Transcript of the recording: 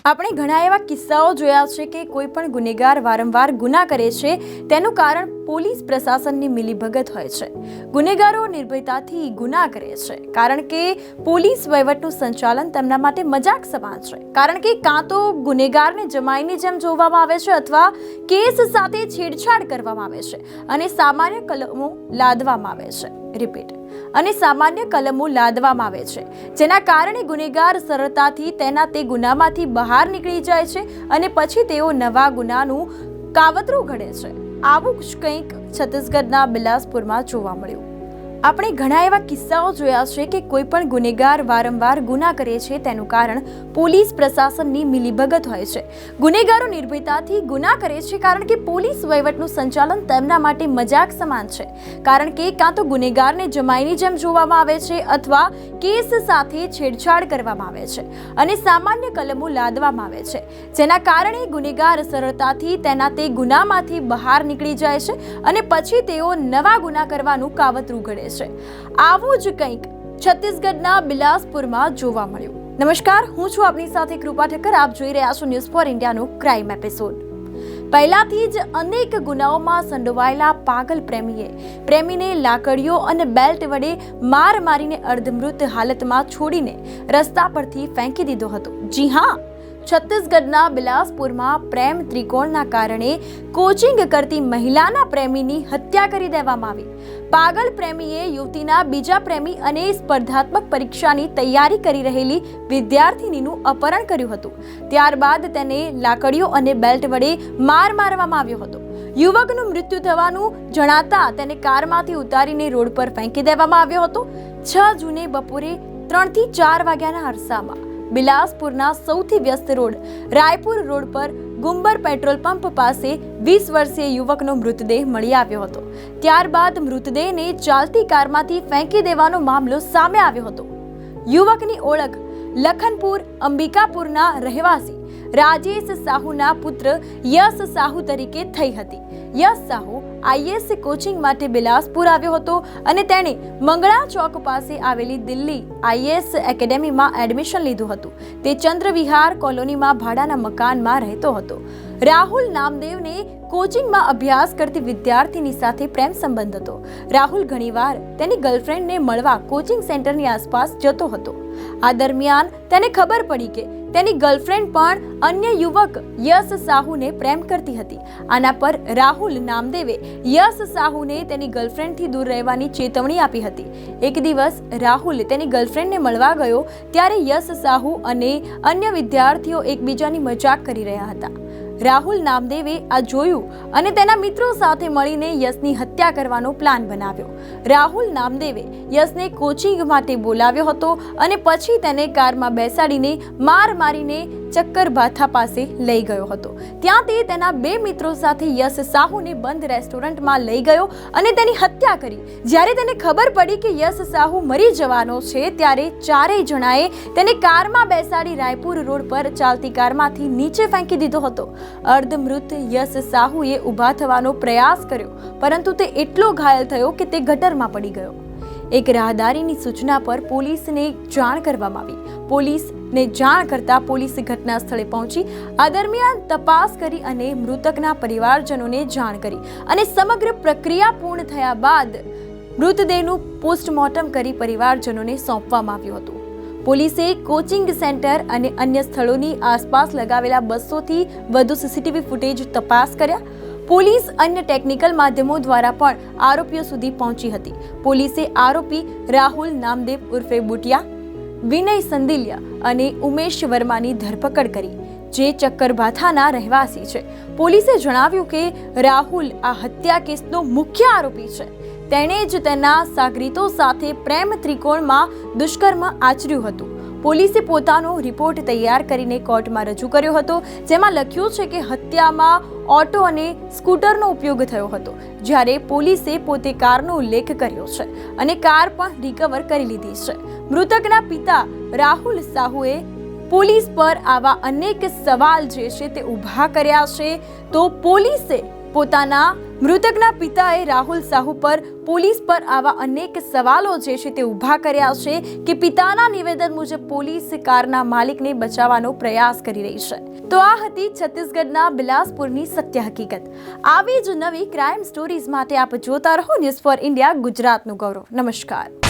આપણે ઘણા એવા કિસ્સાઓ જોયા છે કે કોઈ પણ ગુનેગાર વારંવાર ગુના કરે છે તેનું કારણ પોલીસ પ્રશાસનની મિલીભગત હોય છે। ગુનેગારો નિર્ભયતાથી ગુના કરે છે કારણ કે પોલીસ વહીવટનું સંચાલન તેમના માટે મજાક સમાન છે, કારણ કે કાં તો ગુનેગારને જમાઈની જેમ જોવામાં આવે છે અથવા કેસ સાથે છેડછાડ કરવામાં આવે છે અને સામાન્ય કલમો લાદવામાં આવે છે। સામાન્ય કલમો લાદવામાં આવે છે, જેના કારણે ગુનેગાર સરળતાથી તે ગુનામાંથી બહાર નીકળી જાય છે અને પછી તેઓ નવા ગુનાનું કાવતરું ઘડે છે। આવું જ કંઈક છત્તીસગઢના બિલાસપુરમાં જોવા મળ્યું। આપણે ઘણા એવા કિસ્સાઓ જોયા છે કે કોઈ પણ ગુનેગાર વારંવાર ગુના કરે છે તેનું કારણ પોલીસ પ્રશાસનની મિલીભગત હોય છે। ગુનેગારો નિર્ભયતાથી ગુના કરે છે કારણ કે પોલીસ વહીવટનું સંચાલન તેમના માટે મજાક સમાન છે, કારણ કે કાં તો ગુનેગારને જમાઈની જેમ જોવામાં આવે છે અથવા કેસ સાથે છેડછાડ કરવામાં આવે છે અને સામાન્ય કલમો લાદવામાં આવે છે, જેના કારણે ગુનેગાર સરળતાથી તે ગુનામાંથી બહાર નીકળી જાય છે અને પછી તેઓ નવા ગુના કરવાનું કાવતરું ઘડે છે। આવું જ કંઈક છત્તીસગઢના બિલાસપુરમાં જોવા મળ્યું। નમસ્કાર, હું છું આપની સાથે કૃપા ઠક્કર। આપ જોઈ રહ્યા છો ન્યૂઝ ફોર ઇન્ડિયાનો ક્રાઇમ એપિસોડ। પહેલાથી જ અનેક ગુનાઓમાં સંડોવાયેલા પાગલ પ્રેમીને લાકડીઓ અને બેલ્ટ વડે માર મારીને અર્ધમૃત હાલતમાં છોડીને રસ્તા પરથી ફેંકી દીધો હતો। જી હા, છત્તીસગઢના બિલાસપુરમાં પ્રેમ ત્રિકોણના કારણે કોચિંગ કરતી મહિલાના પ્રેમીની હત્યા કરી દેવામાં આવી। પાગલ પ્રેમીએ યુવતીના બીજા પ્રેમી અને સ્પર્ધાત્મક પરીક્ષાની તૈયારી કરી રહેલી વિદ્યાર્થિનીનું અપહરણ કર્યું હતું। ત્યારબાદ તેને લાકડીઓ અને બેલ્ટ વડે મારવામાં આવ્યો હતો। યુવકનું મૃત્યુ થવાનું જણાતા તેને કારમાંથી ઉતારીને રોડ પર ફેંકી દેવામાં આવ્યો હતો। 6 જૂને બપોરે 3 થી 4 વાગ્યાના અરસામાં બિલાસપુરના સૌથી વ્યસ્ત રોડ રાયપુર રોડ પર ગુંબર પેટ્રોલ પંપ પાસે 20 વર્ષીય યુવકનો મૃતદેહ મળી આવ્યો હતો। ત્યારબાદ મૃતદેહને ચાલતી કારમાંથી ફેંકી દેવાનો મામલો સામે આવ્યો હતો। યુવકની ઓળખ લખનપુર અંબિકાપુરના રહેવાસી રાજેશ સાહુના પુત્ર યશ સાહુ તરીકે થઈ હતી। યશ સાહુ આઈએએસ કોચિંગ માટે બિલાસપુર આવ્યો હતો અને તેણે મંગળા ચોક પાસે આવેલી દિલ્હી આઈએએસ એકેડેમીમાં એડમિશન લીધું હતું। તે ચંદ્રવિહાર કોલોનીમાં ભાડાના મકાનમાં રહેતો હતો। રાહુલ નામદેવને કોચિંગમાં અભ્યાસ કરતી વિદ્યાર્થીની સાથે પ્રેમ સંબંધ હતો। રાહુલ ઘણીવાર તેની ગર્લફ્રેન્ડને મળવા કોચિંગ સેન્ટરની આસપાસ જતો હતો। આ દરમિયાન તેને ખબર પડી કે તેની ગર્લફ્રેન્ડ પણ અન્ય યુવક યશ સાહુને પ્રેમ કરતી હતી। આના પર રાહુલ નામદેવે યશ સાહુને તેની ગર્લફ્રેન્ડથી દૂર રહેવાની ચેતવણી આપી હતી। એક દિવસ રાહુલ તેની ગર્લફ્રેન્ડને મળવા ગયો ત્યારે યશ સાહુ અને અન્ય વિદ્યાર્થીઓ એકબીજાની મજાક કરી રહ્યા હતા। રાહુલ નામદેવે આ જોયું અને તેના મિત્રો સાથે મળીને યશની હત્યા કરવાનો પ્લાન બનાવ્યો। રાહુલ નામદેવે યશને કોચિંગ માટે બોલાવ્યો હતો અને પછી તેને કારમાં બેસાડીને મારીને ચક્કરબાથા પાસે લઈ ગયો હતો। ત્યાં તે તેના 2 મિત્રો સાથે યશ સાહુને બંધ રેસ્ટોરન્ટમાં લઈ ગયો અને તેની હત્યા કરી। જ્યારે તેને ખબર પડી કે યશ સાહુ મરી જવાનો છે ત્યારે ચારેય જણાએ તેને કારમાં બેસાડી રાયપુર રોડ પર ચાલતી કારમાંથી નીચે ફેંકી દીધો હતો। અર્ધમૃત યશ સાહુએ ઊભા થવાનો પ્રયાસ કર્યો, પરંતુ તે એટલો ઘાયલ થયો કે તે ગટરમાં પડી ગયો। એક રાહદારીની સૂચના પર પોલીસને જાણ કરવામાં આવી। પોલીસને જાણ કરતા પોલીસ ઘટના સ્થળે પહોંચી આ દરમિયાન તપાસ કરી અને મૃતકના પરિવારજનોને જાણ કરી અને સમગ્ર પ્રક્રિયા પૂર્ણ થયા બાદ મૃતદેહનું પોસ્ટમોર્ટમ કરી પરિવારજનોને સોંપવામાં આવ્યું હતું। પોલીસે કોચિંગ સેન્ટર અને અન્ય સ્થળોની આસપાસ લગાવેલા 200 થી વધુ સીસીટીવી ફૂટેજ તપાસ કર્યા। પોલીસ અન્ય ટેકનિકલ માધ્યમો દ્વારા પણ આરોપીઓ સુધી પહોંચી હતી। પોલીસે આરોપી રાહુલ નામદેવ ઉર્ફે બુટિયા, વિનય સંદિલિયા અને ઉમેશ વર્માની ધરપકડ કરી, જે ચક્કરબાથાના રહેવાસી છે। પોલીસે જણાવ્યું કે રાહુલ આ હત્યા કેસનો મુખ્ય આરોપી છે। તેણે જ તેના સાગરીતો સાથે પ્રેમ ત્રિકોણમાં દુષ્કર્મ આચર્યું હતું। પોલીસે પોતાનો રિપોર્ટ તૈયાર કરીને કોર્ટમાં રજૂ કર્યો હતો, જેમાં લખ્યું છે કે હત્યામાં ઓટો અને સ્કૂટરનો ઉપયોગ થયો હતો, જ્યારે પોલીસે પોતે કારનો ઉલ્લેખ કર્યો છે અને કાર પણ રિકવર કરી લીધી છે। મૃતકના પિતા રાહુલ સાહુએ પોલીસ પર આવા અનેક સવાલ જે છે તે ઊભા કર્યા છે, તો પોલીસે પોતાના મૃતકના પિતાએ રાહુલ સાહુ પર પોલીસ પર આવા અનેક સવાલો જે છે તે ઊભા કર્યા છે કે પિતાના નિવેદન મુજબ પોલીસ કારના માલિકને બચાવવાનો પ્રયાસ કરી રહી છે. તો આ હતી છત્તીસગઢના બિલાસપુરની સત્ય હકીકત. આવી જ નવી ક્રાઇમ સ્ટોરીઝ માટે આપ જોતા રહો ન્યૂઝ ફોર ઇન્ડિયા, ગુજરાતનું ગૌરવ. નમસ્કાર.